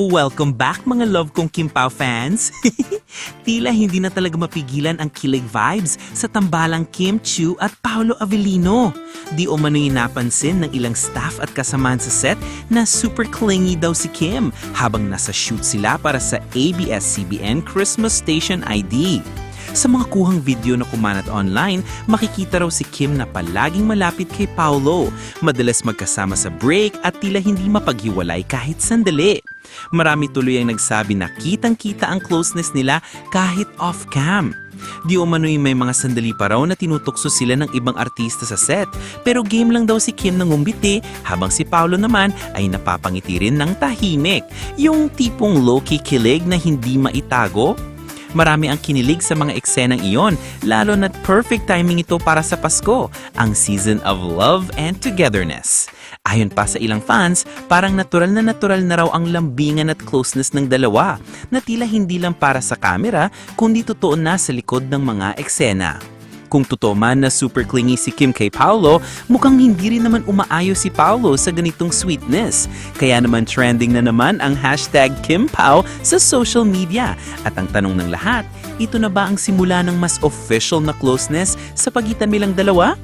Welcome back mga love kong Kim Pao fans! Tila hindi na talaga mapigilan ang kilig vibes sa tambalang Kim Chiu at Paolo Avellino. Di umano'y napansin ng ilang staff at kasamahan sa set na super clingy daw si Kim habang nasa shoot sila para sa ABS-CBN Christmas Station ID. Sa mga kuhang video na kumanat online, makikita raw si Kim na palaging malapit kay Paolo, madalas magkasama sa break at tila hindi mapaghiwalay kahit sandali. Marami tuloy ang nagsabi na kitang-kita ang closeness nila kahit off-cam. Di umano'y may mga sandali pa raw na tinutukso sila ng ibang artista sa set, pero game lang daw si Kim nang umbiti habang si Paolo naman ay napapangiti rin ng tahimik. Yung tipong low-key kilig na hindi maitago. Marami ang kinilig sa mga eksenang iyon, lalo na't perfect timing ito para sa Pasko, ang season of love and togetherness. Ayon pa sa ilang fans, parang natural na raw ang lambingan at closeness ng dalawa, na tila hindi lang para sa camera, kundi totoo na sa likod ng mga eksena. Kung totoo man na super clingy si Kim kay Paolo, mukhang hindi rin naman umaayos si Paolo sa ganitong sweetness. Kaya naman trending na naman ang hashtag KimPao sa social media. At ang tanong ng lahat, ito na ba ang simula ng mas official na closeness sa pagitan nilang dalawa?